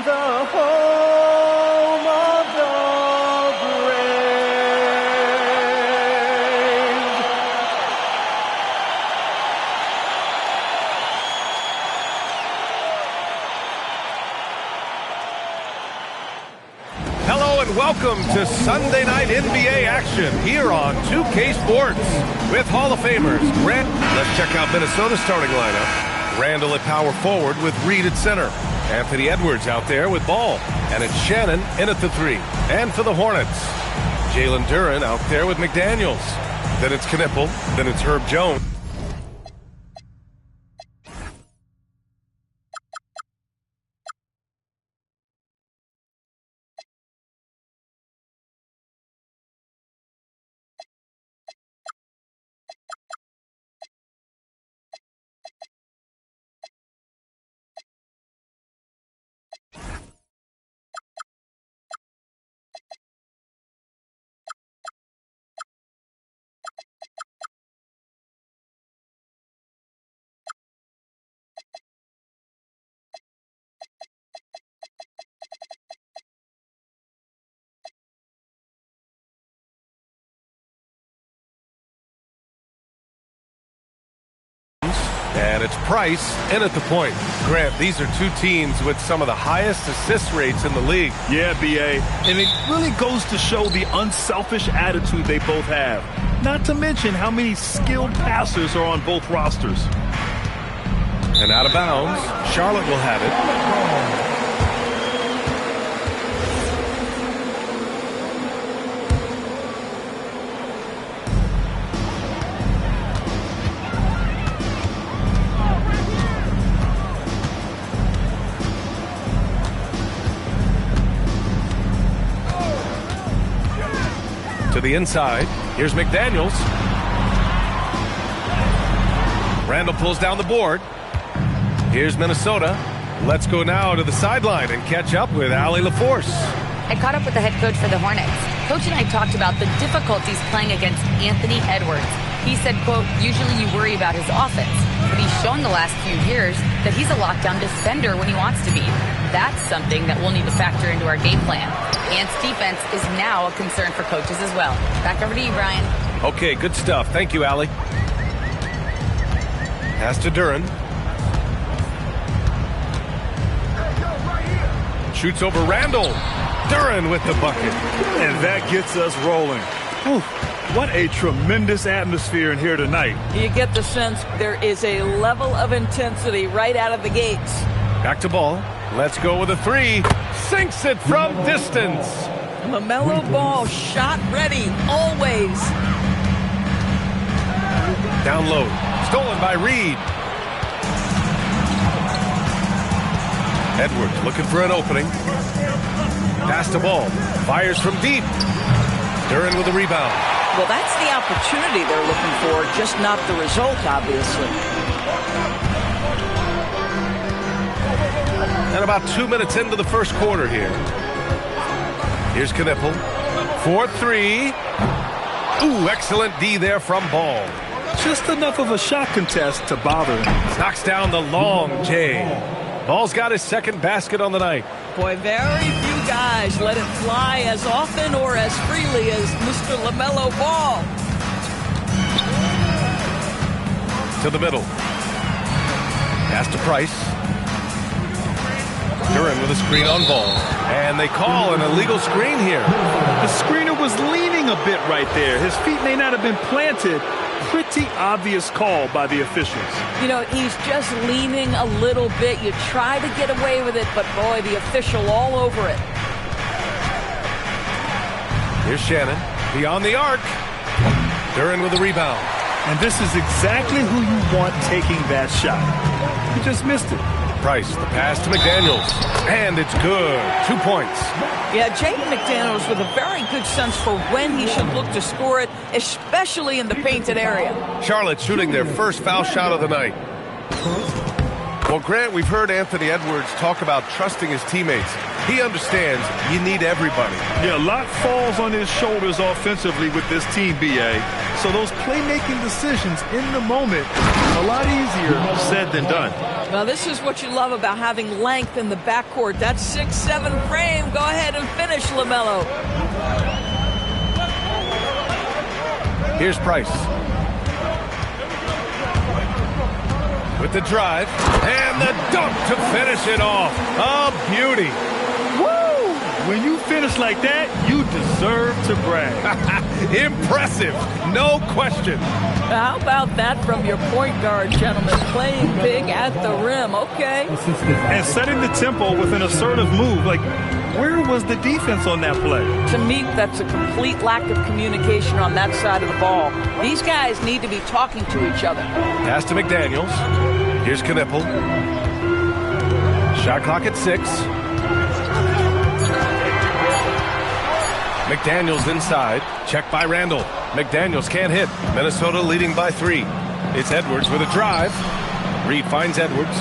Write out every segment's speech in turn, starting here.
the home of the brave. Hello and welcome to Sunday night NBA action here on 2K Sports with Hall of Famers Grant. Let's check out Minnesota's starting lineup. Randall at power forward with Reed at center. Anthony Edwards out there with ball. And it's Shannon in at the 3. And for the Hornets, Jalen Duren out there with McDaniels. Then it's Knipple. Then it's Herb Jones. And it's Price in at the point. Grant, these are two teams with some of the highest assist rates in the league. Yeah, B.A. And it really goes to show the unselfish attitude they both have. Not to mention how many skilled passers are on both rosters. And out of bounds, Charlotte will have it. To the inside. Here's McDaniels. Randall pulls down the board. Here's Minnesota. Let's go now to the sideline and catch up with Allie LaForce. I caught up with the head coach for the Hornets. Coach and I talked about the difficulties playing against Anthony Edwards. He said, quote, usually you worry about his offense, but he's shown the last few years that he's a lockdown defender when he wants to be. That's something that we'll need to factor into our game plan. Ant's defense is now a concern for coaches as well. Back over to you, Brian. Okay, good stuff. Thank you, Allie. Pass to Duren. Shoots over Randall. Duren with the bucket. And that gets us rolling. Whew. What a tremendous atmosphere in here tonight. You get the sense there is a level of intensity right out of the gates. Back to ball. Let's go with a 3. Sinks it from distance. LaMelo Ball shot ready, always. Down low. Stolen by Reed. Edwards looking for an opening. Pass to ball. Fires from deep. Duren with a rebound. Well, that's the opportunity they're looking for, just not the result, obviously. And about 2 minutes into the first quarter here. Here's Knipple. 4-3. Ooh, excellent D there from Ball. Just enough of a shot contest to bother him. Knocks down the long J. Ball's got his second basket on the night. Boy, very few guys let it fly as often or as freely as Mr. LaMelo Ball. To the middle. Pass to Price. Duren with a screen on Ball. And they call an illegal screen here. The screener was leaning a bit right there. His feet may not have been planted. Pretty obvious call by the officials. You know, he's just leaning a little bit. You try to get away with it, but boy, the official all over it. Here's Shannon. Beyond the arc. Duren with a rebound. And this is exactly who you want taking that shot. He just missed it. Price, the pass to McDaniels. And it's good. 2 points. Yeah, Jaden McDaniels with a very good sense for when he should look to score it, especially in the painted area. Charlotte shooting their first foul shot of the night. Well, Grant, we've heard Anthony Edwards talk about trusting his teammates. He understands you need everybody. Yeah, a lot falls on his shoulders offensively with this team, B.A. So those playmaking decisions in the moment A lot easier said than done. Now, this is what you love about having length in the backcourt. That 6'7" frame. Go ahead and finish, LaMelo. Here's Price. With the drive, and the dunk to finish it off. A beauty. Woo! When you finish like that, you deserve to brag. Impressive, no question. How about that from your point guard, gentlemen? Playing big at the rim, okay. And setting the tempo with an assertive move. Like, where was the defense on that play? To me, that's a complete lack of communication on that side of the ball. These guys need to be talking to each other. Pass to McDaniels. Here's Knipple. Shot clock at 6. McDaniels inside. Checked by Randall. McDaniels can't hit. Minnesota leading by 3. It's Edwards with a drive. Reed finds Edwards.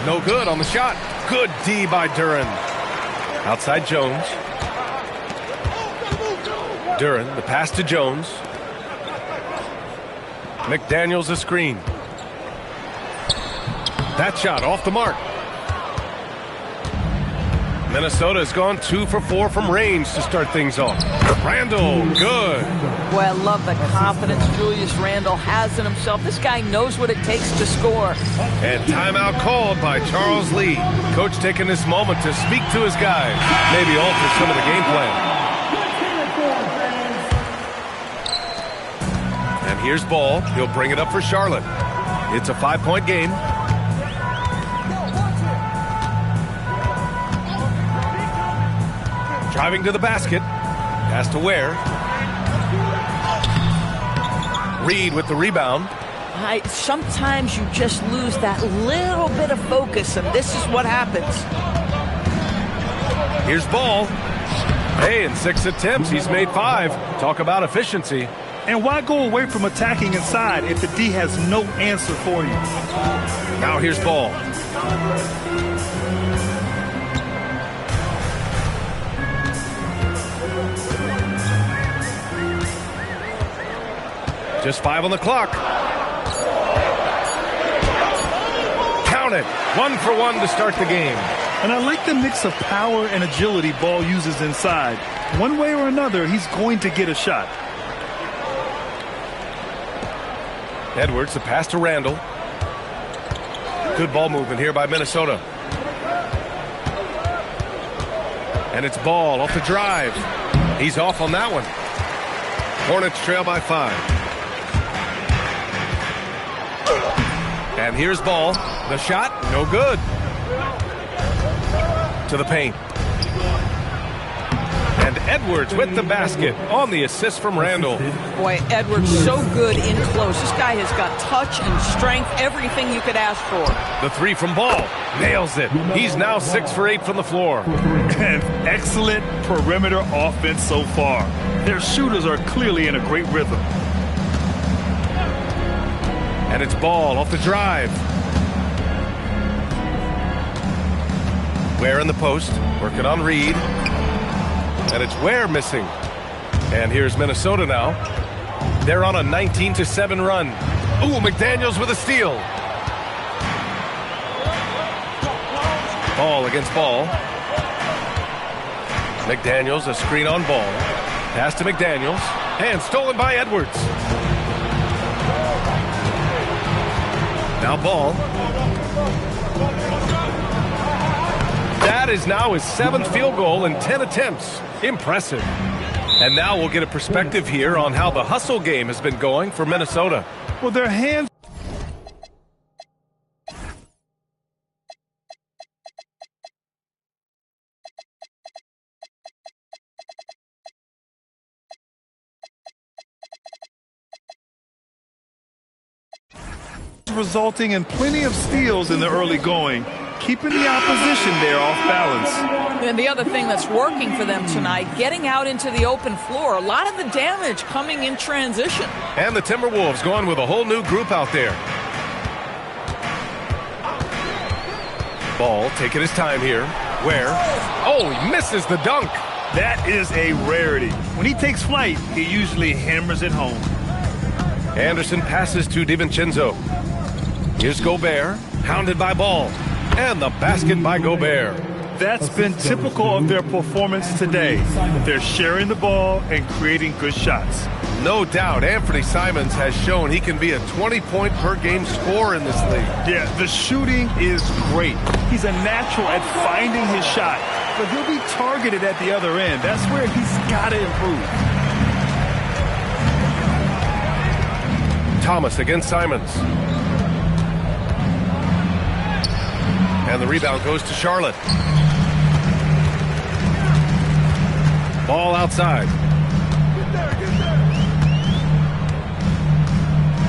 No good on the shot. Good D by Duren. Outside Jones. Duren, the pass to Jones. McDaniels a screen. That shot off the mark. Minnesota has gone 2 for 4 from range to start things off. Randall, good. Boy, I love the confidence Julius Randle has in himself. This guy knows what it takes to score. And timeout called by Charles Lee. Coach taking this moment to speak to his guys. Maybe alter some of the game plan. And here's Ball. He'll bring it up for Charlotte. It's a 5-point game. Driving to the basket. Pass to Ware. Reed with the rebound. Sometimes you just lose that little bit of focus, and this is what happens. Here's Ball. Hey, in 6 attempts, he's made 5. Talk about efficiency. And why go away from attacking inside if the D has no answer for you? Now here's Ball. Just 5 on the clock. Count it. 1 for 1 to start the game. And I like the mix of power and agility Ball uses inside. One way or another, he's going to get a shot. Edwards, the pass to Randall. Good ball movement here by Minnesota. And it's Ball off the drive. He's off on that one. Hornets trail by 5. And here's Ball. The shot, no good. To the paint. And Edwards with the basket on the assist from Randall. Boy, Edwards so good in close. This guy has got touch and strength, everything you could ask for. The 3 from Ball. Nails it. He's now 6 for 8 from the floor. And excellent perimeter offense so far. Their shooters are clearly in a great rhythm. And it's Ball off the drive. Ware in the post, working on Reed. And it's Ware missing. And here's Minnesota now. They're on a 19-7 run. Ooh, McDaniels with a steal. Ball against Ball. McDaniels, a screen on Ball. Pass to McDaniels. And stolen by Edwards. Now Ball. That is now his 7th field goal in 10 attempts. Impressive. And now we'll get a perspective here on how the hustle game has been going for Minnesota. Well, their hands. Resulting in plenty of steals in the early going, keeping the opposition there off balance. And the other thing that's working for them tonight, getting out into the open floor. A lot of the damage coming in transition. And the Timberwolves going with a whole new group out there. Ball taking his time here. Where? Oh, he misses the dunk. That is a rarity. When he takes flight, he usually hammers it home. Anderson passes to DiVincenzo. Here's Gobert, hounded by Ball, and the basket by Gobert. That's been typical of their performance today. They're sharing the ball and creating good shots. No doubt, Anthony Simons has shown he can be a 20-point-per-game scorer in this league. Yeah, the shooting is great. He's a natural at finding his shot, but he'll be targeted at the other end. That's where he's got to improve. Thomas against Simons. And the rebound goes to Charlotte. Ball outside.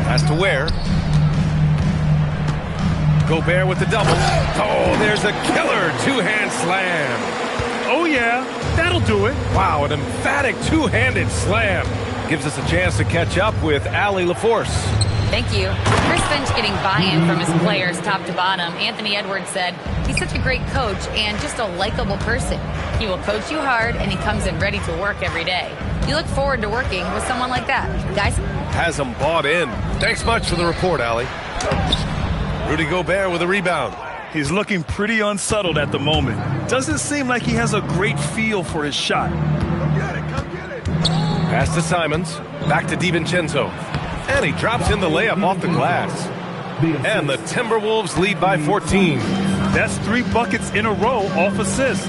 Pass to Ware. Gobert with the double. Oh, there's a killer two-hand slam. Oh, yeah, that'll do it. Wow, an emphatic two-handed slam. Gives us a chance to catch up with Allie LaForce. Thank you. Chris Finch getting buy-in from his players top to bottom. Anthony Edwards said he's such a great coach and just a likable person. He will coach you hard, and he comes in ready to work every day. You look forward to working with someone like that. Guys? Has them bought in. Thanks much for the report, Allie. Rudy Gobert with a rebound. He's looking pretty unsettled at the moment. Doesn't seem like he has a great feel for his shot. Pass to Simons. Back to DiVincenzo. And he drops in the layup off the glass. And the Timberwolves lead by 14. That's 3 buckets in a row off assist.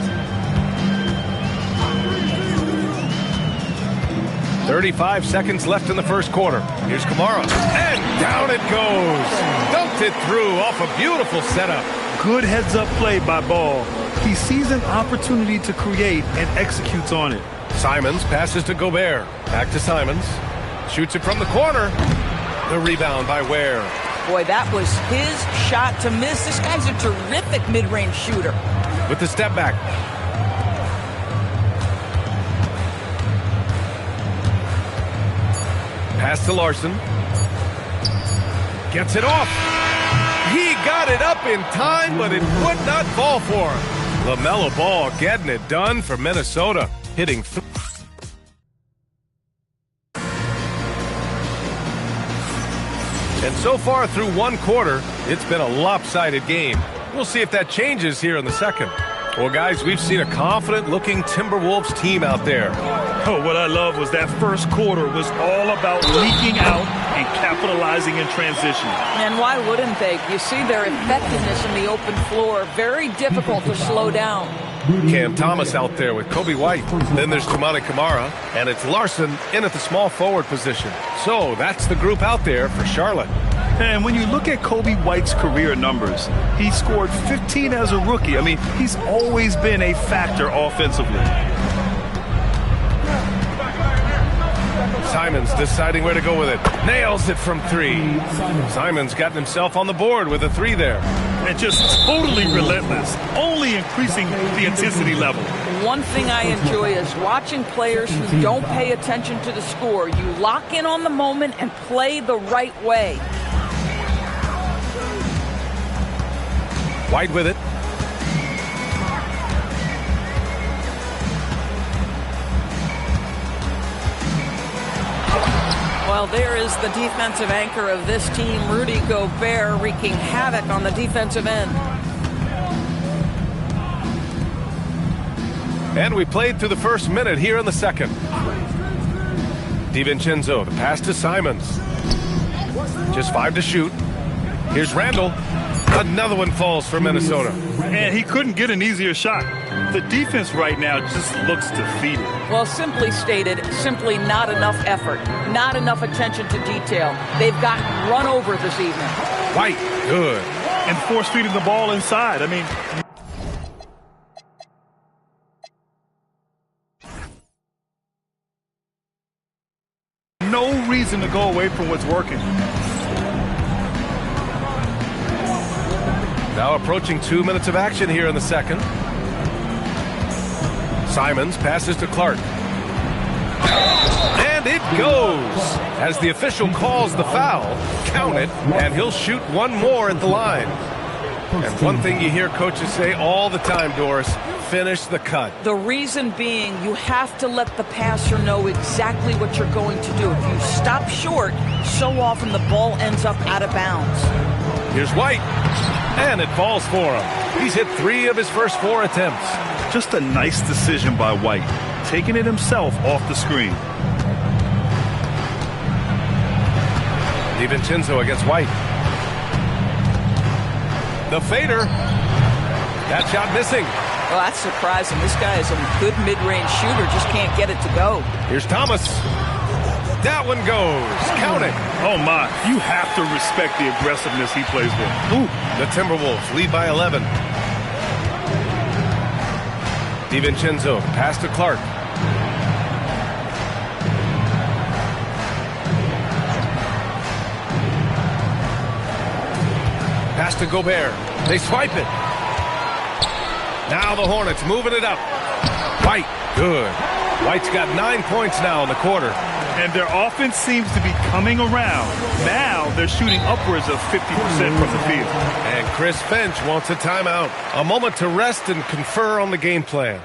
35 seconds left in the first quarter. Here's Kamara. And down it goes. Dunked it through off a beautiful setup. Good heads-up play by Ball. He sees an opportunity to create and executes on it. Simons passes to Gobert. Back to Simons. Shoots it from the corner. The rebound by Ware. Boy, that was his shot to miss. This guy's a terrific mid-range shooter. With the step back. Pass to Larson. Gets it off. He got it up in time, but it would not fall for him. LaMelo Ball getting it done for Minnesota. Hitting And so far through one quarter, it's been a lopsided game. We'll see if that changes here in the second. Well, guys, we've seen a confident-looking Timberwolves team out there. Oh, what I love was that first quarter was all about leaking out and capitalizing in transition. And why wouldn't they? You see their effectiveness in the open floor. Very difficult to slow down. Cam Thomas out there with Kobe White. Then there's Toumani Camara, and it's Larson in at the small forward position. So that's the group out there for Charlotte. And when you look at Kobe White's career numbers, he scored 15 as a rookie. I mean, he's always been a factor offensively. Simons deciding where to go with it. Nails it from 3. Simons gotten himself on the board with a 3 there. And just totally relentless, only increasing the intensity level. One thing I enjoy is watching players who don't pay attention to the score. You lock in on the moment and play the right way. White with it. Well, there is the defensive anchor of this team, Rudy Gobert, wreaking havoc on the defensive end. And we played through the first minute here in the second. DiVincenzo, the pass to Simons. Just 5 to shoot. Here's Randall. Another one falls for Minnesota. And he couldn't get an easier shot. The defense right now just looks defeated. Well, simply stated, simply not enough effort, not enough attention to detail. They've gotten run over this evening. White, good. And force-feeding the ball inside. I mean, no reason to go away from what's working. Now approaching 2 minutes of action here in the second. Simons passes to Clark. And it goes. As the official calls the foul, count it, and he'll shoot one more at the line. And one thing you hear coaches say all the time, Doris, finish the cut. The reason being, you have to let the passer know exactly what you're going to do. If you stop short, so often the ball ends up out of bounds. Here's White. And it falls for him. He's hit 3 of his first 4 attempts. Just a nice decision by White, taking it himself off the screen. DiVincenzo against White. The fader. That shot missing. Well, that's surprising. This guy is a good mid-range shooter, just can't get it to go. Here's Thomas. That one goes. Count it. Oh, my. You have to respect the aggressiveness he plays with. Ooh. The Timberwolves lead by 11. DiVincenzo, pass to Clark. Pass to Gobert. They swipe it. Now the Hornets moving it up. White, good. White's got 9 points now in the quarter. And their offense seems to be coming around. Now they're shooting upwards of 50% from the field. And Chris Finch wants a timeout. A moment to rest and confer on the game plan.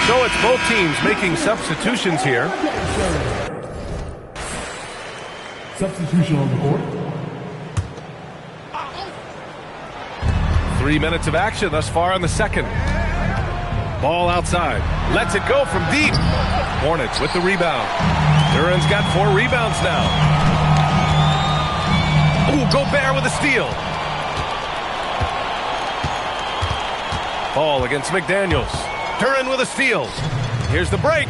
So it's both teams making substitutions here. Substitution on the court. 3 minutes of action thus far in the second. Ball outside. Lets it go from deep. Hornets with the rebound. Duran's got 4 rebounds now. Ooh, Gobert with a steal. Ball against McDaniels. Duran with a steal. Here's the break.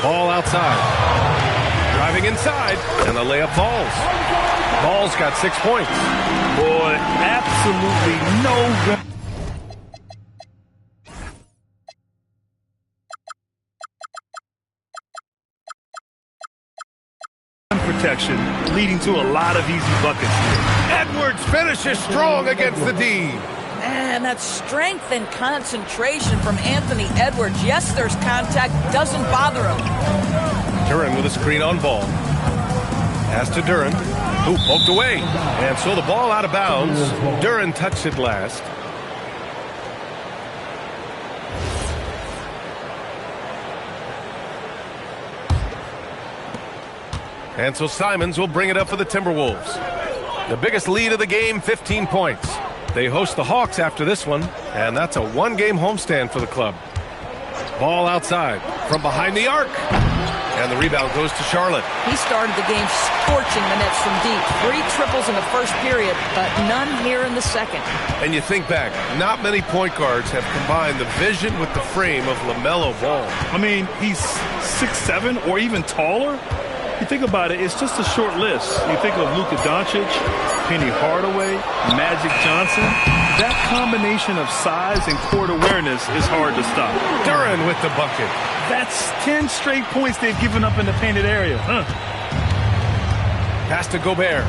Ball outside. Driving inside, and the layup falls. Ball's got 6 points. Boy, absolutely no protection, leading to a lot of easy buckets. Edwards finishes strong against the D. And that strength and concentration from Anthony Edwards. Yes, there's contact, doesn't bother him. Duran with a screen on ball. Pass to Duran, who poked away. And so the ball out of bounds. Duran touched it last. And so Simons will bring it up for the Timberwolves. The biggest lead of the game, 15 points. They host the Hawks after this one, and that's a 1-game homestand for the club. Ball outside from behind the arc. And the rebound goes to Charlotte. He started the game scorching the Nets from deep. 3 triples in the first period, but none here in the second. And you think back, not many point guards have combined the vision with the frame of LaMelo Ball. I mean, he's 6'7" or even taller. You think about it, it's just a short list. You think of Luka Doncic, Penny Hardaway, Magic Johnson. That combination of size and court awareness is hard to stop. Duran with the bucket. That's 10 straight points they've given up in the painted area. Pass to Gobert.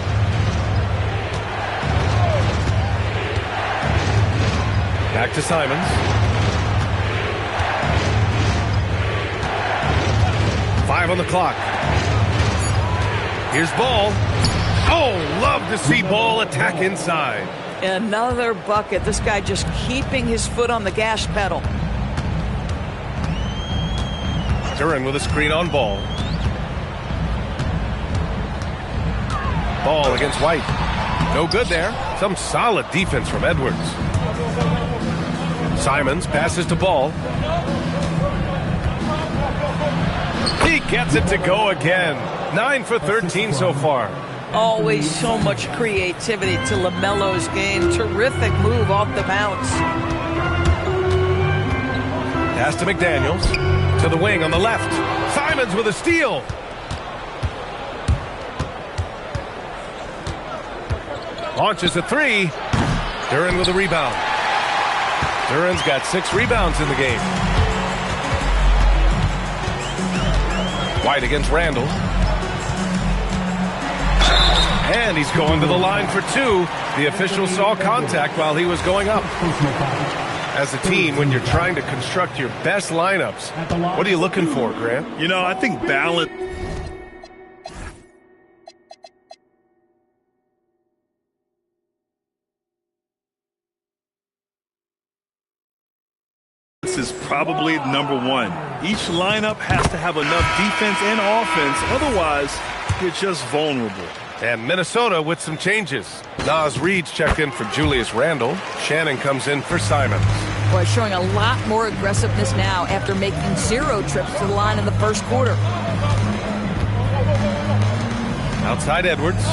Back to Simons. Five on the clock. Here's Ball. Oh, love to see Ball attack inside. Another bucket. This guy just keeping his foot on the gas pedal. Duran with a screen on Ball. Ball against White. No good there. Some solid defense from Edwards. Simons passes to Ball. He gets it to go again. 9 for 13 so far. Always so much creativity to LaMelo's game. Terrific move off the bounce. Pass to McDaniels. To the wing on the left. Simons with a steal. Launches a three. Duren with a rebound. Duren's got 6 rebounds in the game. White against Randall. And he's going to the line for 2. The official saw contact while he was going up. As a team, when you're trying to construct your best lineups, what are you looking for, Grant? You know, I think balance is probably number 1. Each lineup has to have enough defense and offense. Otherwise, you're just vulnerable. And Minnesota with some changes. Naz Reid's checked in for Julius Randle. Shannon comes in for Simons. Boy, showing a lot more aggressiveness now after making 0 trips to the line in the first quarter. Outside Edwards.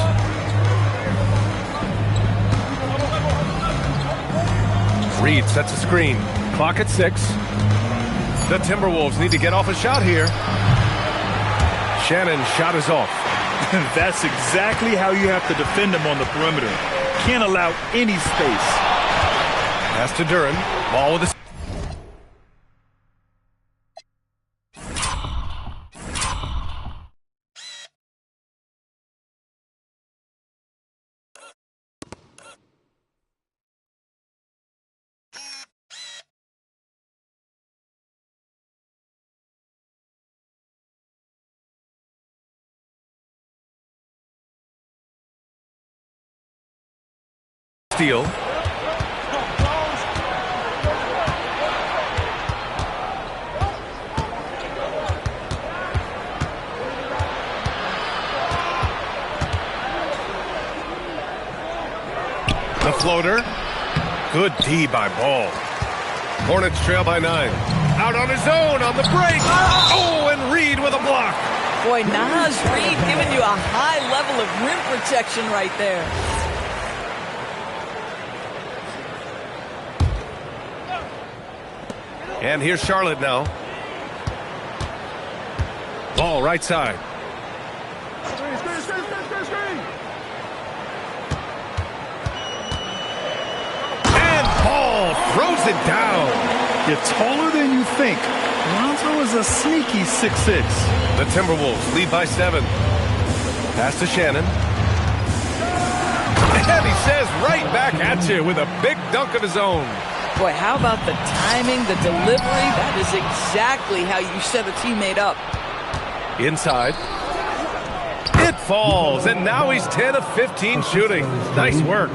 Reid sets a screen. Clock at 6. The Timberwolves need to get off a shot here. Shannon's shot is off. That's exactly how you have to defend him on the perimeter. Can't allow any space. Pass to Duren. Ball with a steal. The floater. Good D by Ball. Hornets trail by 9. Out on his own on the break. Oh, and Reid with a block. Boy, Naz Reid giving you a high level of rim protection right there. And here's Charlotte now. Ball right side. And Ball throws it down. You're taller than you think. Lonzo is a sneaky 6'6". The Timberwolves lead by 7. Pass to Shannon. And he says right back at you with a big dunk of his own. Boy, how about the timing, the delivery? That is exactly how you set a teammate up. Inside. It falls, and now he's 10 of 15 shooting. Nice work.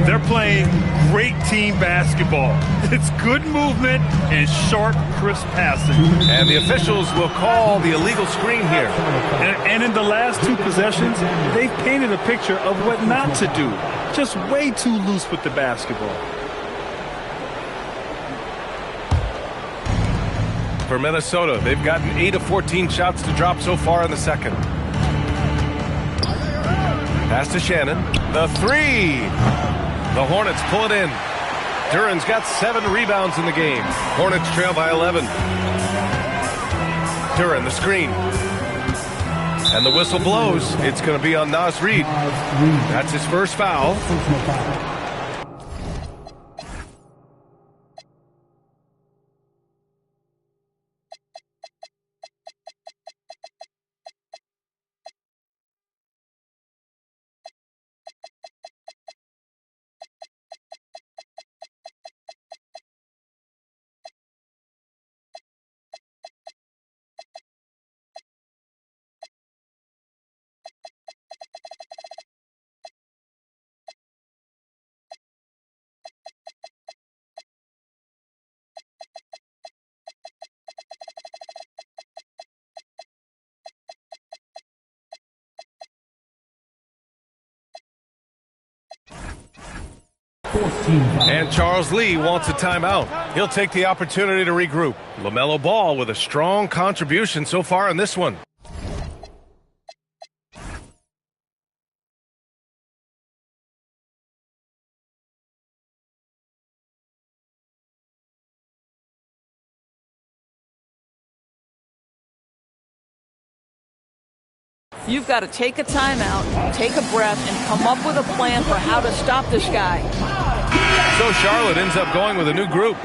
They're playing great team basketball. It's good movement and sharp, crisp passing. And the officials will call the illegal screen here. And in the last 2 possessions, they've painted a picture of what not to do. Just way too loose with the basketball. For Minnesota, they've gotten 8 of 14 shots to drop so far in the second. Pass to Shannon. The 3. The Hornets pull it in. Duren's got 7 rebounds in the game. Hornets trail by 11. Duren, the screen. And the whistle blows. It's going to be on Naz Reid. That's his first foul. And Charles Lee wants a timeout. He'll take the opportunity to regroup. LaMelo Ball with a strong contribution so far in this one. You've got to take a timeout, take a breath, and come up with a plan for how to stop this guy. So Charlotte ends up going with a new group.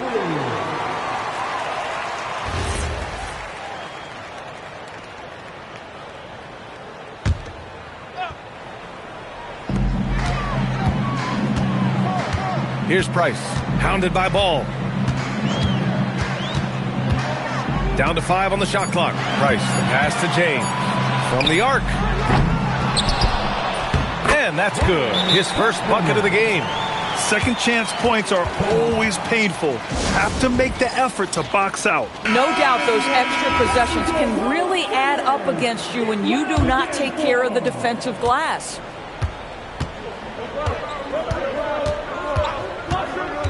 Here's Price, hounded by Ball. Down to 5 on the shot clock. Price, the pass to James. From the arc. And that's good. His first bucket of the game. Second chance points are always painful. Have to make the effort to box out. No doubt those extra possessions can really add up against you when you do not take care of the defensive glass.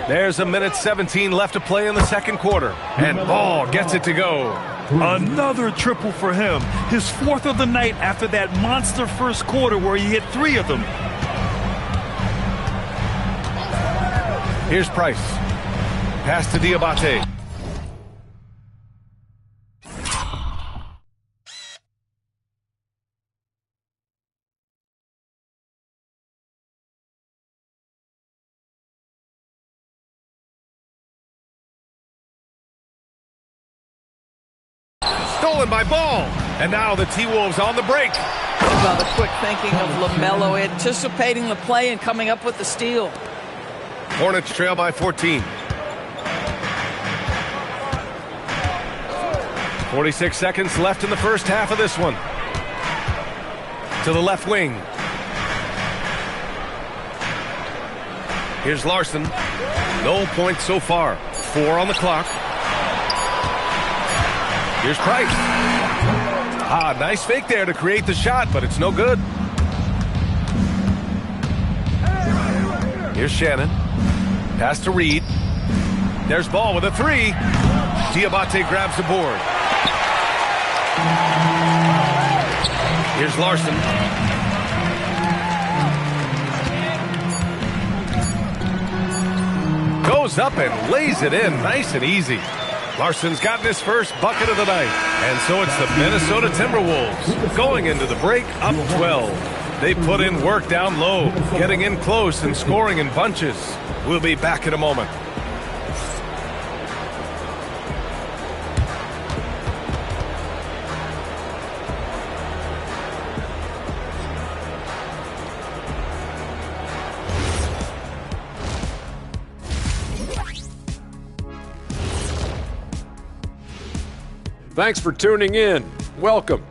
There's a minute 17 left to play in the second quarter. And Ball gets it to go. Another triple for him. His 4th of the night after that monster first quarter where he hit 3 of them. Here's Price. Pass to Diabate. Stolen by Ball. And now the T-Wolves on the break. About the quick thinking of LaMelo, anticipating the play and coming up with the steal. Hornets trail by 14. 46 seconds left in the first half of this one. To the left wing. Here's Larson. No points so far. 4 on the clock. Here's Price. Nice fake there to create the shot, but it's no good. Here's Shannon. Pass to Reed. There's Ball with a 3. Diabate grabs the board. Here's Larson. Goes up and lays it in nice and easy. Larson's gotten his first bucket of the night. And so it's the Minnesota Timberwolves going into the break up 12. They put in work down low, getting in close and scoring in bunches. We'll be back in a moment. Thanks for tuning in. Welcome.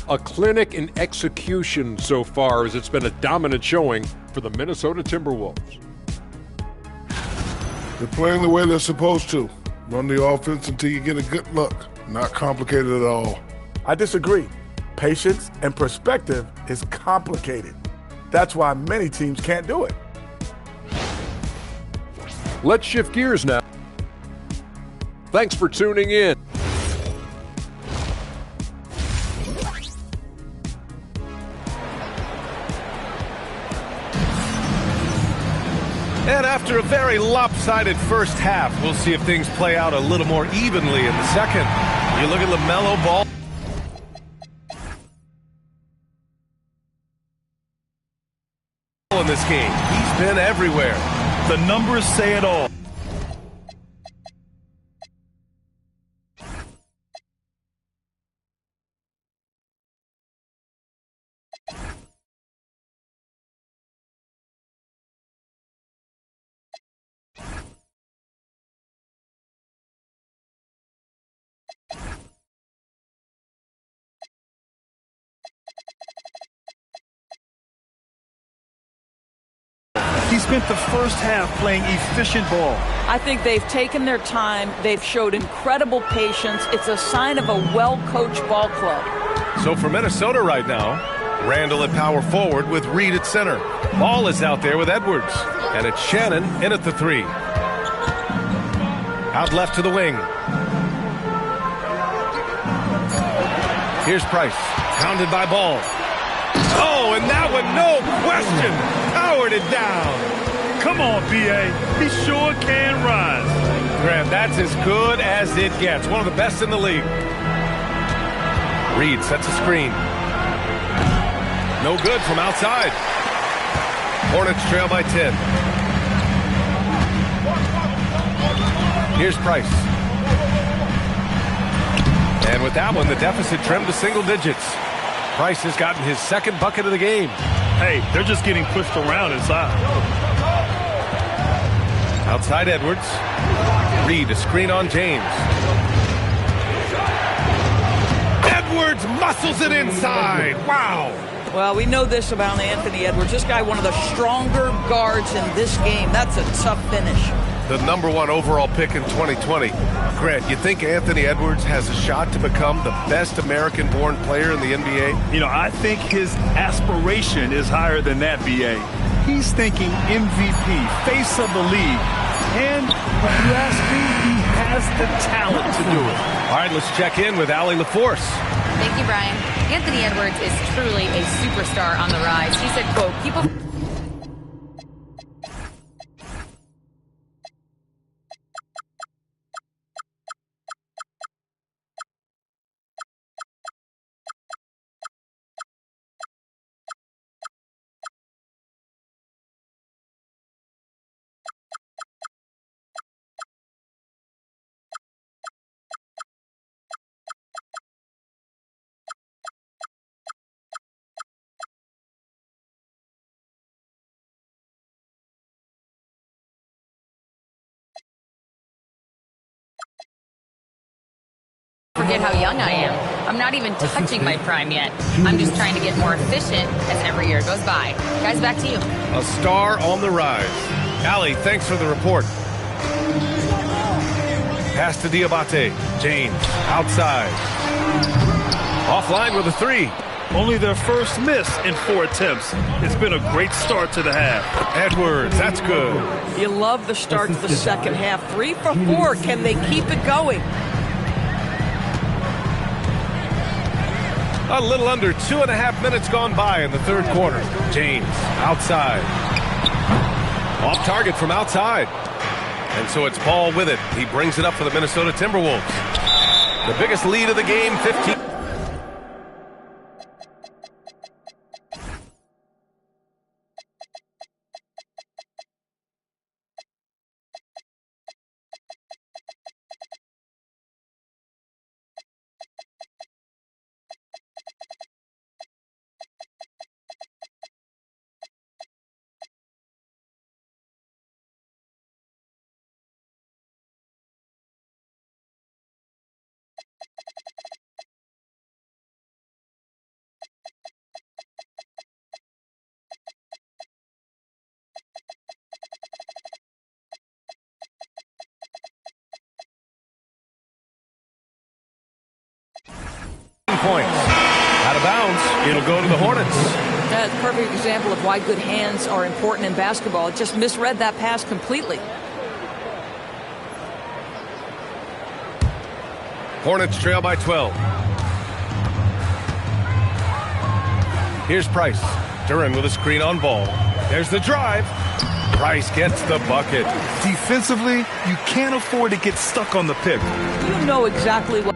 A clinic in execution so far, as it's been a dominant showing for the Minnesota Timberwolves. They're playing the way they're supposed to. Run the offense until you get a good look. Not complicated at all. I disagree. Patience and perspective is complicated. That's why many teams can't do it. Let's shift gears now. Thanks for tuning in. And after a very lopsided first half, we'll see if things play out a little more evenly in the second. You look at LaMelo Ball. In this game, he's been everywhere. The numbers say it all. He spent the first half playing efficient ball. I think they've taken their time. They've showed incredible patience. It's a sign of a well-coached ball club. So for Minnesota right now, Randall at power forward with Reed at center. Ball is out there with Edwards. And it's Shannon in at the 3. Out left to the wing. Here's Price, hounded by Ball. Oh, and that one, no question, powered it down. Come on, B.A. He sure can rise. Graham, that's as good as it gets. One of the best in the league. Reed sets a screen. No good from outside. Hornets trail by 10. Here's Price. And with that one, the deficit trimmed to single digits. Price has gotten his second bucket of the game. Hey, they're just getting pushed around inside. Outside Edwards. Reed, a screen on James. Edwards muscles it inside. Wow. Well, we know this about Anthony Edwards. This guy, one of the stronger guards in this game. That's a tough finish. The #1 overall pick in 2020. Grant, you think Anthony Edwards has a shot to become the best American-born player in the NBA? You know, I think his aspiration is higher than that, B.A. He's thinking MVP, face of the league. And if you ask me, he has the talent to do it. All right, let's check in with Allie LaForce. Thank you, Brian. Anthony Edwards is truly a superstar on the rise. He said, quote, people... Forget how young I am. I'm not even touching my prime yet. I'm just trying to get more efficient as every year goes by. Guys, back to you. A star on the rise. Allie, thanks for the report. Pass to Diabate. James, outside. Offline with a 3. Only their first miss in 4 attempts. It's been a great start to the half. Edwards, that's good. You love the start to the second half. 3 for 4. Can they keep it going? A little under 2.5 minutes gone by in the third quarter. James, outside. Off target from outside. And so it's Ball with it. He brings it up for the Minnesota Timberwolves. The biggest lead of the game, 15. Points. Out of bounds. It'll go to the Hornets. That's a perfect example of why good hands are important in basketball. It just misread that pass completely. Hornets trail by 12. Here's Price. Duran with a screen on Ball. There's the drive. Price gets the bucket. Defensively, you can't afford to get stuck on the pick. You know exactly what...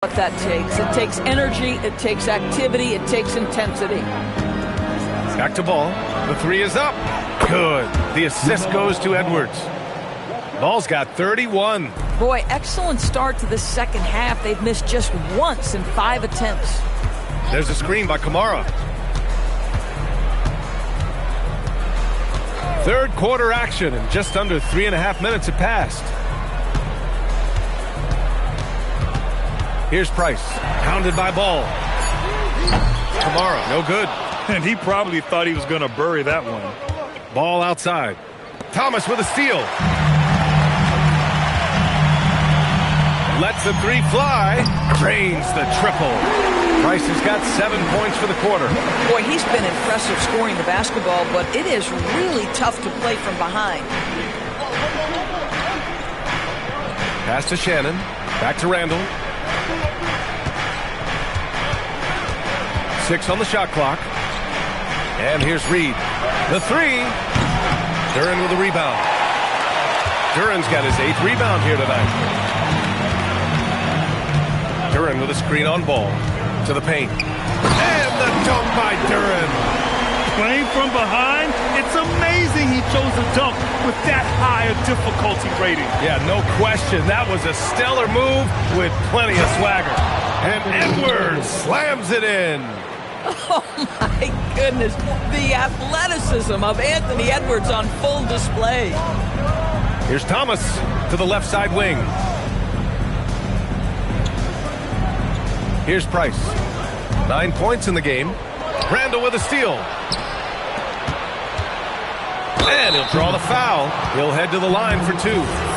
what that takes. It takes energy, it takes activity, it takes intensity. Back to Ball. The 3 is up. Good. The assist goes to Edwards. Ball's got 31. Boy, excellent start to the second half. They've missed just once in 5 attempts. There's a screen by Kamara. Third quarter action, and just under 3.5 minutes have passed. Here's Price, pounded by Ball. Kamara, no good. And he probably thought he was going to bury that one. Ball outside. Thomas with a steal. Lets the 3 fly. Drains the triple. Price has got 7 points for the quarter. Boy, he's been impressive scoring the basketball, but it is really tough to play from behind. Pass to Shannon. Back to Randall. 6 on the shot clock. And here's Reed. The three. Duren with a rebound. Duren's got his 8th rebound here tonight. Duren with a screen on ball. To the paint. And the dunk by Duren. Playing from behind, it's amazing he chose a dunk with that high a difficulty rating. Yeah, no question. That was a stellar move with plenty of swagger. And Edwards slams it in. Oh, my goodness. The athleticism of Anthony Edwards on full display. Here's Thomas to the left side wing. Here's Price. 9 points in the game. Randall with a steal. And he'll draw the foul. He'll head to the line for 2.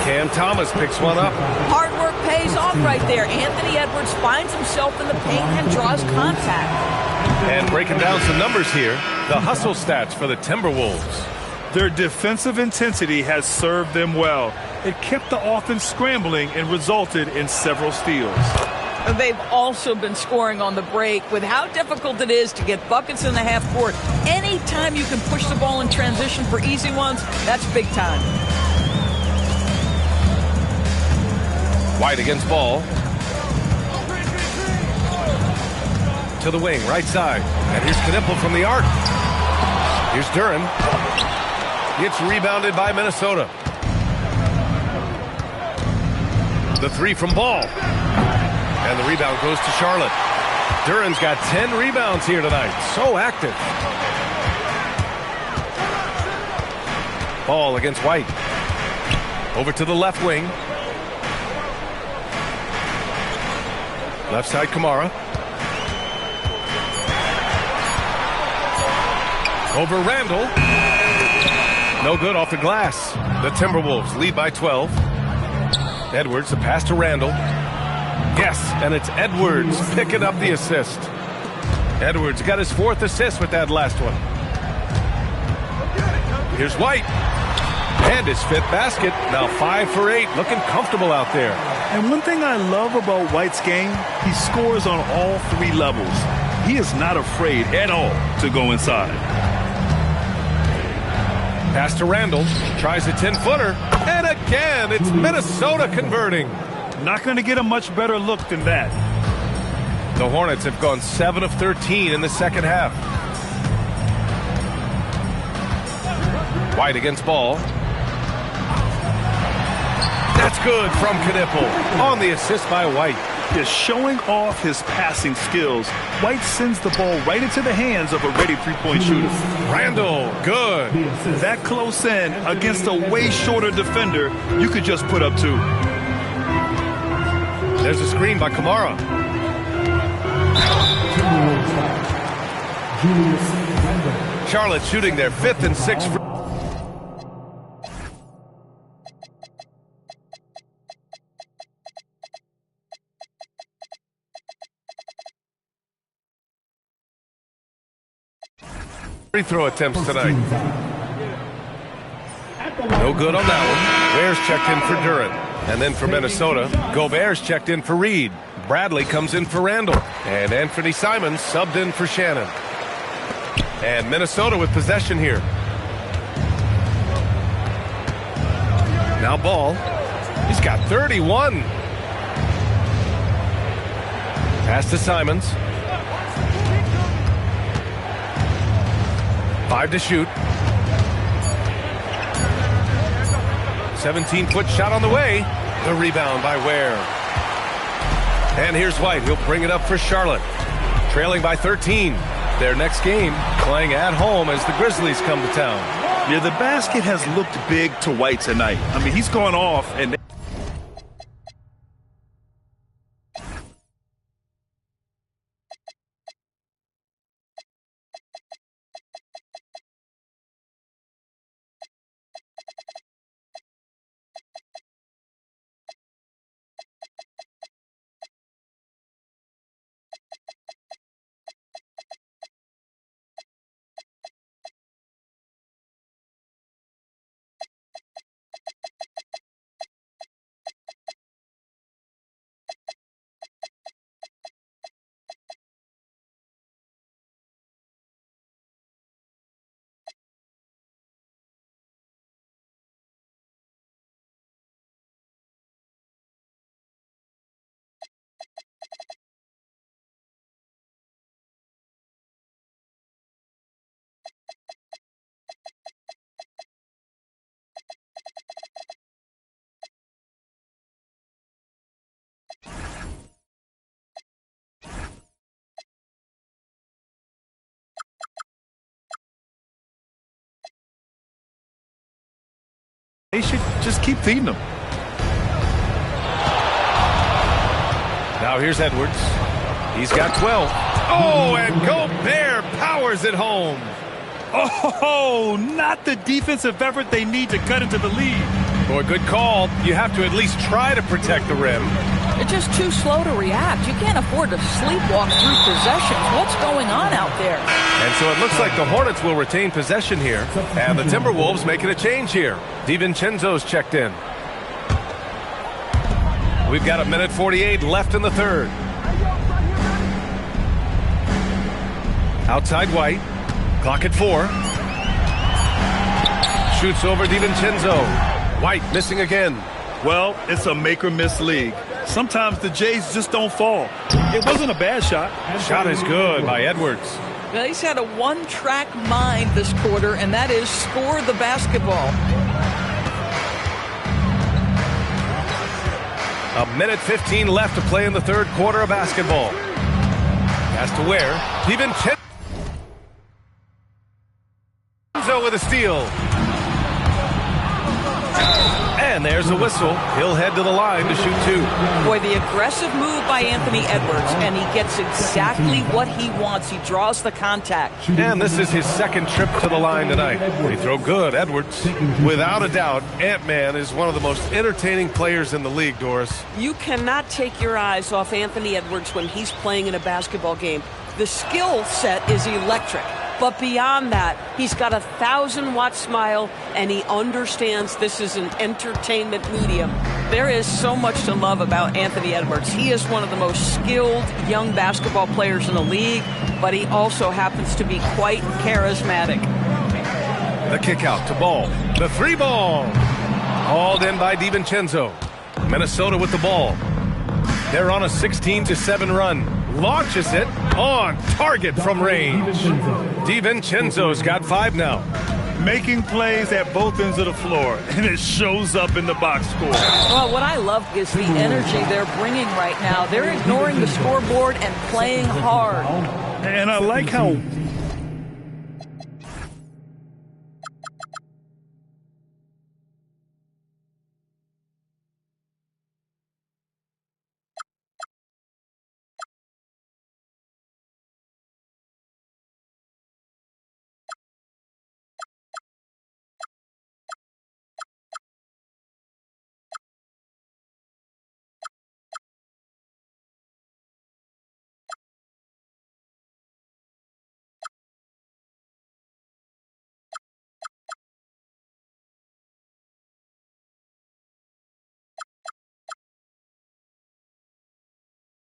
Cam Thomas picks one up. Hard work pays off right there. Anthony Edwards finds himself in the paint and draws contact. And breaking down some numbers here, the hustle stats for the Timberwolves. Their defensive intensity has served them well. It kept the offense scrambling and resulted in several steals. They've also been scoring on the break. With how difficult it is to get buckets in the half court, anytime you can push the ball in transition for easy ones, that's big time. White against Ball. To the wing, right side. And here's Knipple from the arc. Here's Duren. It's rebounded by Minnesota. The three from Ball. And the rebound goes to Charlotte. Duren's got 10 rebounds here tonight. So active. Ball against White. Over to the left wing. Left side, Kamara. Over Randall. No good off the glass. The Timberwolves lead by 12. Edwards, the pass to Randall. Yes, and it's Edwards picking up the assist. Edwards got his 4th assist with that last one. Here's White. And his 5th basket. Now 5 for 8. Looking comfortable out there. And one thing I love about White's game, he scores on all 3 levels. He is not afraid at all to go inside. Pass to Randall. Tries a 10-footer. And again, it's Minnesota converting. Not going to get a much better look than that. The Hornets have gone 7 of 13 in the second half. White against Ball. That's good from Knipple on the assist by White. Just showing off his passing skills, White sends the ball right into the hands of a ready three-point shooter. Randall, good. That close in against a way shorter defender, you could just put up 2. There's a screen by Kamara. Charlotte shooting their 5th and 6th. Free throw attempts tonight. No good on that one. Bears checked in for Duren. And then for Minnesota, Gobert's checked in for Reed. Bradley comes in for Randall. And Anthony Simons subbed in for Shannon. And Minnesota with possession here. Now Ball. He's got 31. Pass to Simons. 5 to shoot. 17-foot shot on the way. The rebound by Ware. And here's White. He'll bring it up for Charlotte. Trailing by 13. Their next game playing at home as the Grizzlies come to town. Yeah, the basket has looked big to White tonight. I mean, he's gone off and just keep feeding them. Now here's Edwards. He's got 12. Oh, and Gobert powers it home. Oh, not the defensive effort they need to cut into the lead. Boy, good call. You have to at least try to protect the rim. They're just too slow to react. You can't afford to sleepwalk through possessions. What's going on out there? And so it looks like the Hornets will retain possession here. And the Timberwolves making a change here. DiVincenzo's checked in. We've got 1:48 left in the third. Outside White. Clock at 4. Shoots over DiVincenzo. White missing again. Well, it's a make-or-miss league. Sometimes the Jays just don't fall. It wasn't a bad shot. Shot is good by Edwards. Well, he's had a one-track mind this quarter, and that is score the basketball. 1:15 left to play in the third quarter of basketball. Has to wear. DiVincenzo with a steal. And there's a whistle. He'll head to the line to shoot 2. Boy, the aggressive move by Anthony Edwards, and he gets exactly what he wants. He draws the contact. And this is his second trip to the line tonight. They throw good, Edwards. Without a doubt, Ant-Man is one of the most entertaining players in the league, Doris. You cannot take your eyes off Anthony Edwards when he's playing in a basketball game. The skill set is electric. But beyond that, he's got a 1,000-watt smile, and he understands this is an entertainment medium. There is so much to love about Anthony Edwards. He is one of the most skilled young basketball players in the league, but he also happens to be quite charismatic. The kick out to Ball. The 3 ball. Hauled in by DiVincenzo. Minnesota with the ball. They're on a 16-7 run. Launches it on target from range. DiVincenzo's got 5 now. Making plays at both ends of the floor, and it shows up in the box score. Well, what I love is the energy they're bringing right now. They're ignoring the scoreboard and playing hard. And I like how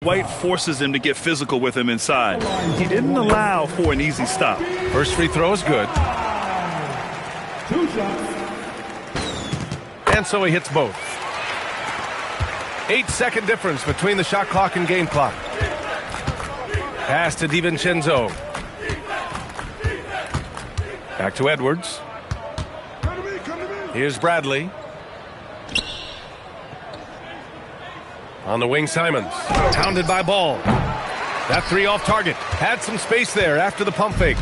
White forces him to get physical with him inside. He didn't allow for an easy stop. First free throw is good. 2 shots. And so he hits both. 8-second difference between the shot clock and game clock. Pass to DiVincenzo. Back to Edwards. Here's Bradley. On the wing, Simons. Pounded by Ball. That 3 off target. Had some space there after the pump fake.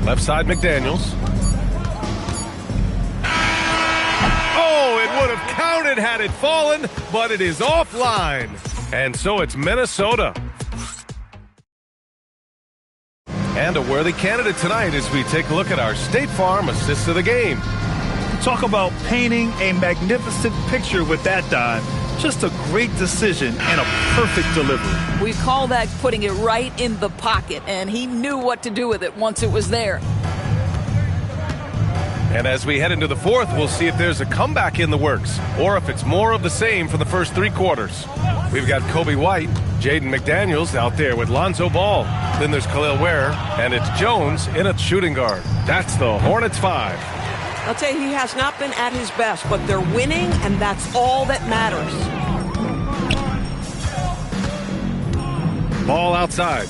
Left side, McDaniels. Oh, it would have counted had it fallen, but it is offline. And so it's Minnesota. And a worthy candidate tonight as we take a look at our State Farm assists of the game. Talk about painting a magnificent picture with that dive. Just a great decision and a perfect delivery. We call that putting it right in the pocket, and he knew what to do with it once it was there. And as we head into the fourth, we'll see if there's a comeback in the works or if it's more of the same for the first 3 quarters. We've got Kobe White, Jaden McDaniels out there with Lonzo Ball. Then there's Khalil Ware, and it's Jones in at shooting guard. That's the Hornets 5. I'll tell you, he has not been at his best, but they're winning, and that's all that matters. Ball outside.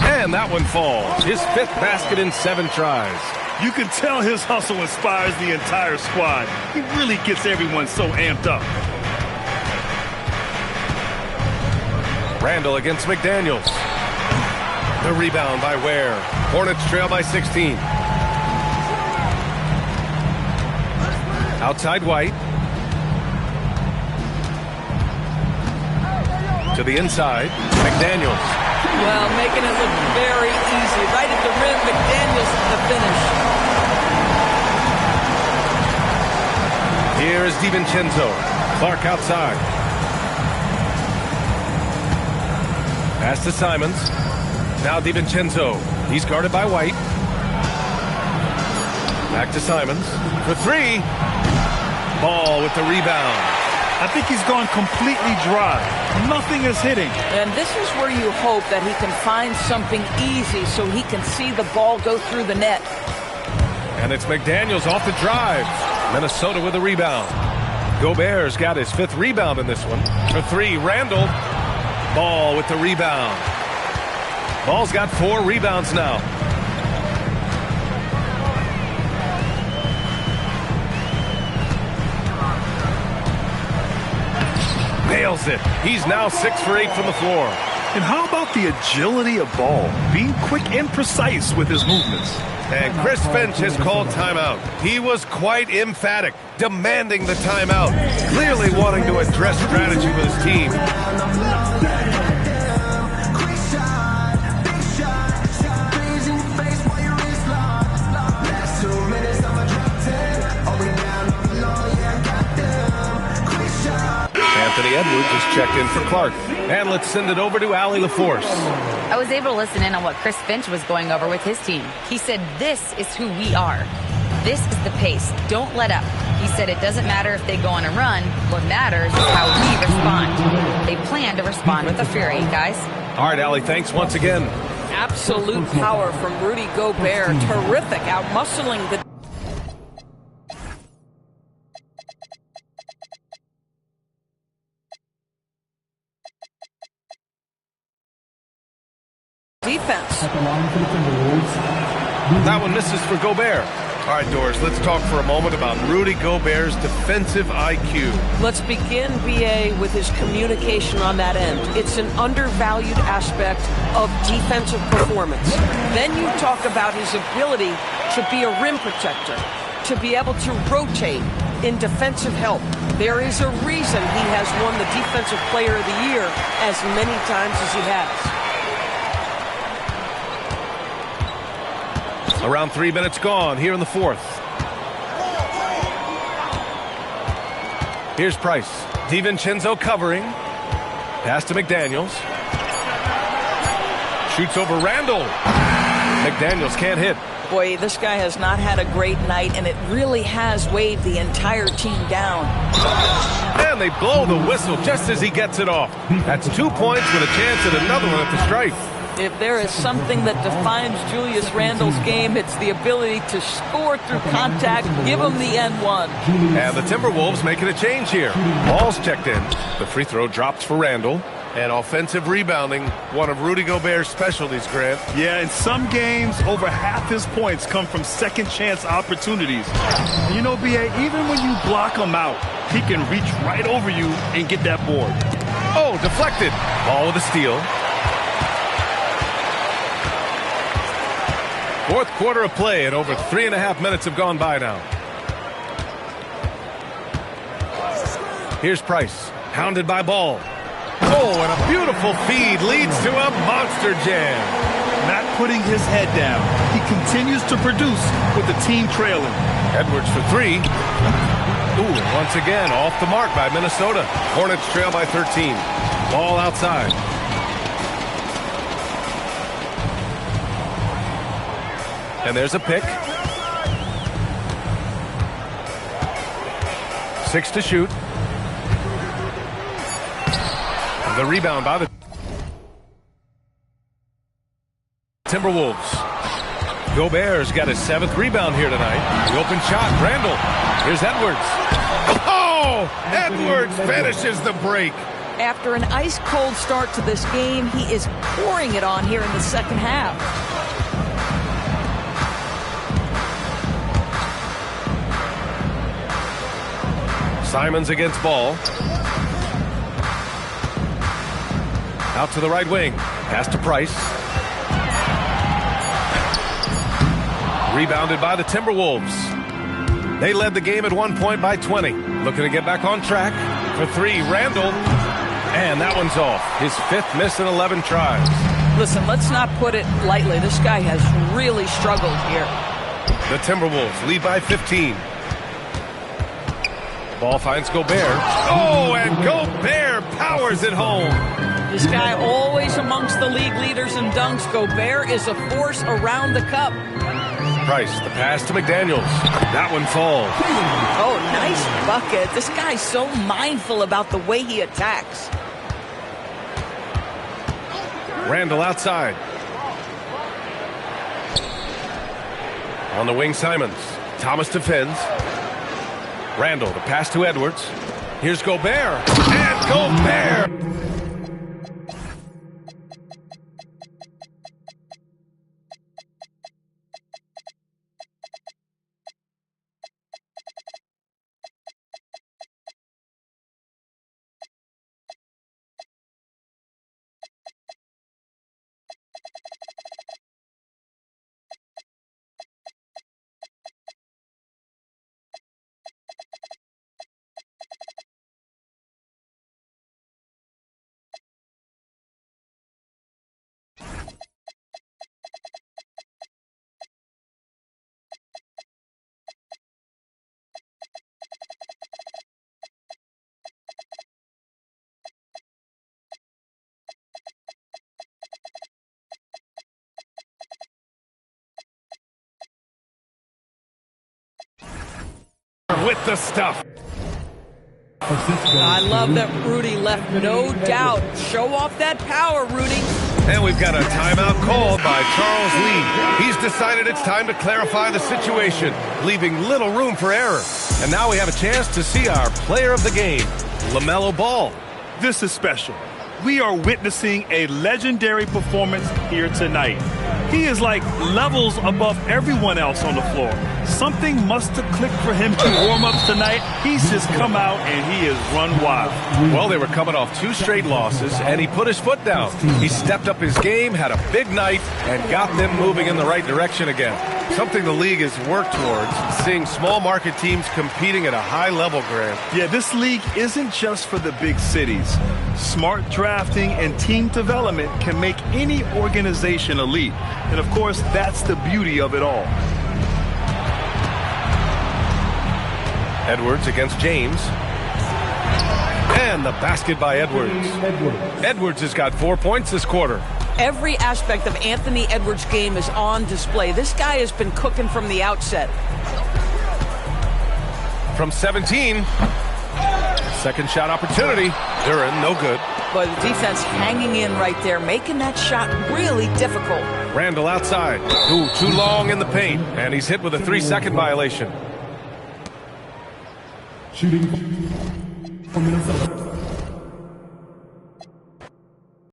And that one falls. His 5th basket in 7 tries. You can tell his hustle inspires the entire squad. He really gets everyone so amped up. Randall against McDaniels. The rebound by Ware. Hornets trail by 16. Outside White. To the inside. McDaniels. Well, making it look very easy. Right at the rim, McDaniels at the finish. Here is DiVincenzo. Clark outside. Pass to Simons. Now DiVincenzo. He's guarded by White. Back to Simons. For three. Ball with the rebound. I think he's gone completely dry. Nothing is hitting. And this is where you hope that he can find something easy so he can see the ball go through the net. And it's McDaniels off the drive. Minnesota with a rebound. Gobert's got his 5th rebound in this one. For three, Randall. Ball with the rebound. Ball's got 4 rebounds now. Nails it. He's now 6 for 8 from the floor. And how about the agility of Ball? Being quick and precise with his movements. And Chris Finch has called timeout. He was quite emphatic, demanding the timeout, clearly wanting to address strategy with his team. Anthony Edwards is checked in for Clark. And let's send it over to Allie LaForce. I was able to listen in on what Chris Finch was going over with his team. He said, this is who we are. This is the pace. Don't let up. He said it doesn't matter if they go on a run. What matters is how we respond. They plan to respond with a fury, guys. All right, Allie, thanks once again. Absolute power from Rudy Gobert. Terrific, outmuscling the defense. That one misses for Gobert. All right, Doris, let's talk for a moment about Rudy Gobert's defensive IQ. Let's begin, BA, with his communication on that end. It's an undervalued aspect of defensive performance. Then you talk about his ability to be a rim protector, to be able to rotate in defensive help. There is a reason he has won the Defensive Player of the Year as many times as he has. Around 3 minutes gone here in the 4th. Here's Price. DiVincenzo covering. Pass to McDaniels. Shoots over Randall. McDaniels can't hit. Boy, this guy has not had a great night, and it really has weighed the entire team down. And they blow the whistle just as he gets it off. That's 2 points with a chance at another one at the stripe. If there is something that defines Julius Randle's game, it's the ability to score through contact, give him the N1. And the Timberwolves making a change here. Ball's checked in. The free throw drops for Randle. And offensive rebounding, one of Rudy Gobert's specialties, Grant. Yeah, in some games, over half his points come from second chance opportunities. And you know, BA, even when you block him out, he can reach right over you and get that board. Oh, deflected. Ball with a steal. 4th quarter of play, and over 3.5 minutes have gone by now. Here's Price, hounded by Ball. Oh, and a beautiful feed leads to a monster jam. Not putting his head down. He continues to produce with the team trailing. Edwards for three. Ooh, and once again, off the mark by Minnesota. Hornets trail by 13. Ball outside. And there's a pick. 6 to shoot. The rebound by the Timberwolves. Gobert's got his 7th rebound here tonight. The open shot, Randall. Here's Edwards. Oh! Edwards finishes the break. After an ice-cold start to this game, he is pouring it on here in the second half. Simons against Ball. Out to the right wing. Pass to Price. Rebounded by the Timberwolves. They led the game at one point by 20. Looking to get back on track. For three, Randall. And that one's off. His fifth miss in 11 tries. Listen, let's not put it lightly. This guy has really struggled here. The Timberwolves lead by 15. Ball finds Gobert. Oh, and Gobert powers it home. This guy always amongst the league leaders in dunks. Gobert is a force around the cup. Price, the pass to McDaniels. That one falls. Oh, nice bucket. This guy's so mindful about the way he attacks. Randall outside. On the wing, Simons. Thomas defends. Randall, the pass to Edwards. Here's Gobert. And Gobert! With the stuff. I love that Rudy left no doubt. Show off that power, Rudy. And we've got a timeout called by Charles Lee. He's decided it's time to clarify the situation, leaving little room for error. And now we have a chance to see our player of the game, LaMelo Ball. This is special. We are witnessing a legendary performance here tonight. He is like levels above everyone else on the floor. Something must have clicked for him in warm-ups tonight. He's just come out and he has run wild. Well, they were coming off 2 straight losses, and he put his foot down. He stepped up his game, had a big night, and got them moving in the right direction again. Something the league has worked towards, seeing small market teams competing at a high level, Grant. Yeah, this league isn't just for the big cities. Smart drafting and team development can make any organization elite. And of course, that's the beauty of it all. Edwards against James. And the basket by Edwards. Edwards has got 4 points this quarter. Every aspect of Anthony Edwards' game is on display. This guy has been cooking from the outset. From 17. Second shot opportunity. Duran, no good. But the defense hanging in right there, making that shot really difficult. Randall outside. Ooh, too long in the paint. And he's hit with a 3-second violation. Shooting for Minnesota.